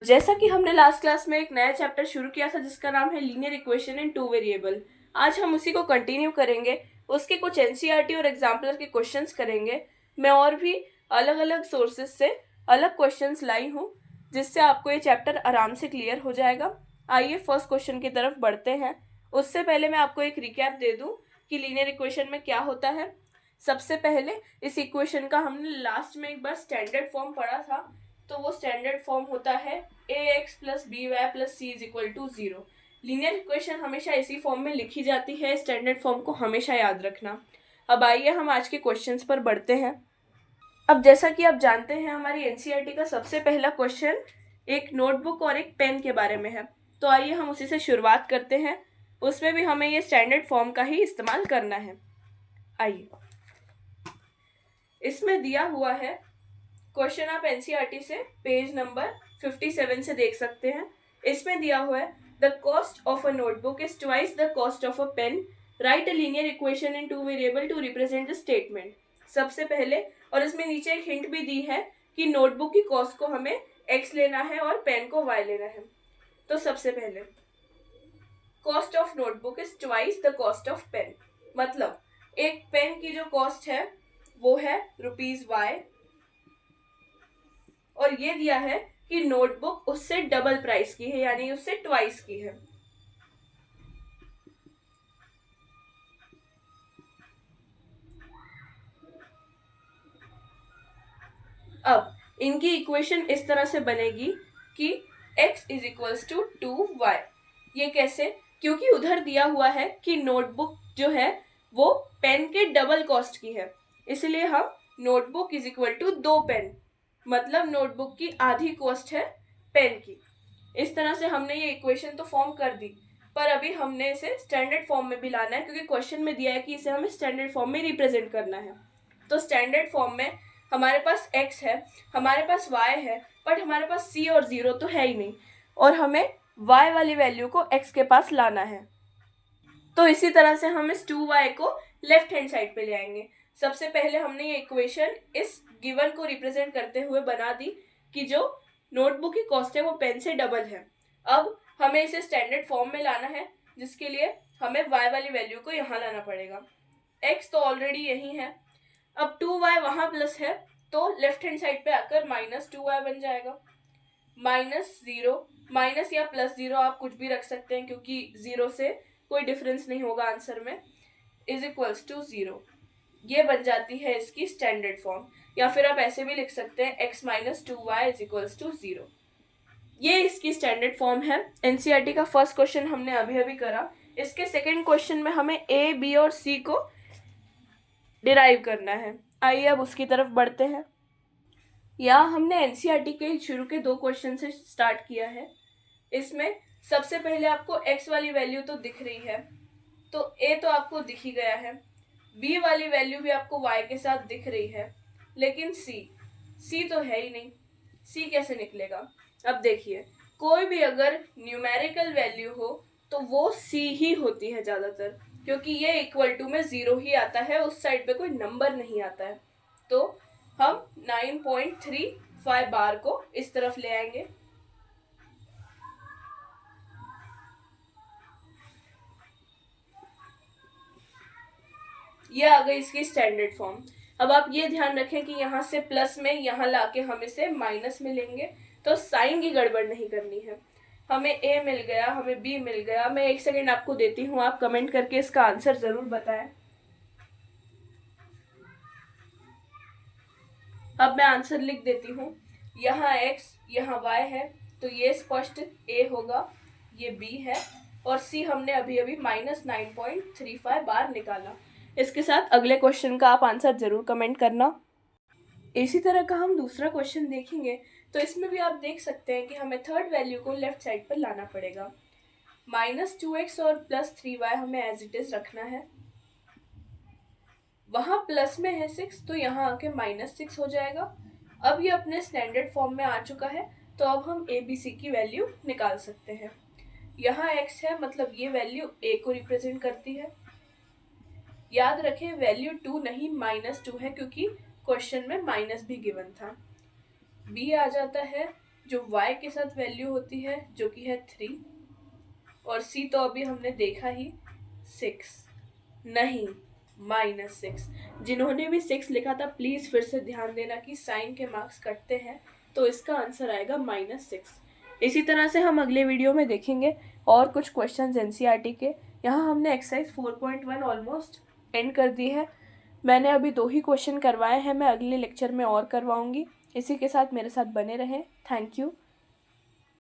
जैसा कि हमने लास्ट क्लास में एक नया चैप्टर शुरू किया था जिसका नाम है linear equation in two variable, आज हम उसी को कंटिन्यू करेंगे। उसके कुछ एनसीईआरटी और एग्जाम्पलर के क्वेश्चंस करेंगे। मैं और भी अलग अलग सोर्सेज से अलग क्वेश्चंस लाई हूँ जिससे आपको ये चैप्टर आराम से क्लियर हो जाएगा। आइए फर्स्ट क्वेश्चन की तरफ बढ़ते हैं। उससे पहले मैं आपको एक रिकैप दे दूँ कि लीनियर इक्वेशन में क्या होता है। सबसे पहले इस इक्वेशन का हमने लास्ट में एक बार स्टैंडर्ड फॉर्म पढ़ा था, तो वो स्टैंडर्ड फॉर्म होता है ax plus b y plus c is equal to 0। Linear equation हमेशा इसी फॉर्म में लिखी जाती है, स्टैंडर्ड फॉर्म को हमेशा याद रखना। अब आइए हम आज के क्वेश्चंस पर बढ़ते हैं। अब जैसा कि आप जानते हैं हमारी एनसीईआरटी का सबसे पहला क्वेश्चन एक नोटबुक और एक पेन के बारे में है, तो आइए हम उसी से शुरुआत करते हैं। उसमें भी हमें ये स्टैंडर्ड फॉर्म का ही इस्तेमाल करना है। आइए, इसमें दिया हुआ है क्वेश्चन, आप एनसीईआरटी से पेज नंबर 57 से देख सकते हैं। इसमें दिया हुआ है the cost of a notebook is twice the cost of a pen, write a linear equation in two variable to represent the statement. सबसे पहले, और इसमें नीचे एक हिंट भी दी है कि नोटबुक की कॉस्ट को हमें x लेना है और पेन को y लेना है। तो सबसे पहले cost of notebook is twice the cost of pen, मतलब एक पेन की जो कॉस्ट है वो है ₹y, और ये दिया है कि नोटबुक उससे डबल प्राइस की है, यानी उससे ट्वाइस की है। अब इनकी इक्वेशन इस तरह से बनेगी कि x is equals to 2y। ये कैसे? क्योंकि उधर दिया हुआ है कि नोटबुक जो है वो पेन के डबल कॉस्ट की है, इसलिए हम notebook is equal to 2 pen, मतलब नोटबुक की आधी कॉस्ट है पेन की। इस तरह से हमने ये इक्वेशन तो फॉर्म कर दी, पर अभी हमने इसे स्टैंडर्ड फॉर्म में भी लाना है, क्योंकि क्वेश्चन में दिया है कि इसे हमें स्टैंडर्ड फॉर्म में रिप्रेजेंट करना है। तो स्टैंडर्ड फॉर्म में हमारे पास x है, हमारे पास y है, बट हमारे पास c और 0 तो है ही नहीं, और हमें y वाली वैल्यू को x के पास लाना है। तो इसी तरह से हम इस 2y को लेफ्ट हैंड साइड पे ले आएंगे। सबसे पहले हमने ये इक्वेशन इस गिवन को रिप्रेजेंट करते हुए बना दी कि जो नोटबुक की कॉस्ट है वो पेन से डबल है। अब हमें इसे स्टैंडर्ड फॉर्म में लाना है, जिसके लिए हमें y वाली वैल्यू को यहाँ लाना पड़ेगा। x तो ऑलरेडी यही है। अब 2y वहां प्लस है, तो लेफ्ट हैंड साइड पे आकर -2y बन जाएगा। -0 माइनस या +0 आप कुछ भी रख सकते हैं, क्योंकि 0 से कोई डिफरेंस नहीं होगा आंसर में, इज इक्वल्स टू 0। ये बन जाती है इसकी स्टैंडर्ड फॉर्म, या फिर आप ऐसे भी लिख सकते हैं x minus 2y is equals to 0। ये इसकी स्टैंडर्ड फॉर्म है। एनसीईआरटी का फर्स्ट क्वेश्चन हमने अभी अभी करा। इसके सेकेंड क्वेश्चन में हमें a, b और c को डिराइव करना है। आइए अब उसकी तरफ बढ़ते हैं। यहाँ हमने एनसीईआरटी के शुरू के 2 क्वेश्चन से स्टार्ट किया है। इसमें सबसे पहले आपको x वाली वैल्यू तो दिख रही है, तो a तो आपको दिख ही गया है। b वाली वैल्यू भी आपको y के साथ दिख रही है, लेकिन c तो है ही नहीं। c कैसे निकलेगा? अब देखिए, कोई भी अगर न्यूमेरिकल वैल्यू हो तो वो c ही होती है ज़्यादातर, क्योंकि ये इक्वल टू में 0 ही आता है, उस साइड पे कोई नंबर नहीं आता है। तो हम 9.35 बार को इस तरफ ले आएंगे। ये आ गई इसकी स्टैंडर्ड फॉर्म। अब आप ये ध्यान रखें कि यहाँ से प्लस में यहाँ लाके हम इसे माइनस में लेंगे, तो साइन की गड़बड़ नहीं करनी है। हमें a मिल गया, हमें b मिल गया। मैं 1 सेकेंड आपको देती हूँ, आप कमेंट करके इसका आंसर जरूर बताएं। अब मैं आंसर लिख देती हूँ। यहाँ x, यहाँ y है, तो ये स्पष्ट a होगा, ये b है, और c हमने अभी अभी -9.35 बार निकाला। इसके साथ अगले क्वेश्चन का आप आंसर जरूर कमेंट करना। इसी तरह का हम दूसरा क्वेश्चन देखेंगे, तो इसमें भी आप देख सकते हैं कि हमें थर्ड वैल्यू को लेफ्ट साइड पर लाना पड़ेगा। -2x और +3y हमें एज इट इज रखना है। वहाँ प्लस में है 6, तो यहाँ आके -6 हो जाएगा। अब ये अपने स्टैंडर्ड फॉर्म में आ चुका है, तो अब हम a b c की वैल्यू निकाल सकते हैं। यहाँ x है, मतलब ये वैल्यू a को रिप्रेजेंट करती है। याद रखें वैल्यू 2 नहीं -2 है, क्योंकि क्वेश्चन में माइनस भी गिवन था। b आ जाता है जो y के साथ वैल्यू होती है जो कि है 3, और c तो अभी हमने देखा ही 6, नहीं -6। जिन्होंने भी 6 लिखा था प्लीज फिर से ध्यान देना कि साइन के मार्क्स कटते हैं, तो इसका आंसर आएगा -6। इसी तरह से हम अगले वीडियो में देखेंगे और कुछ क्वेश्चंस एनसीईआरटी के। यहाँ हमने एक्सरसाइज 4.1 ऑलमोस्ट एंड कर दी है। मैंने अभी 2 ही क्वेश्चन करवाए हैं, मैं अगले लेक्चर में और करवाऊंगी। इसी के साथ मेरे साथ बने रहें। Thank you.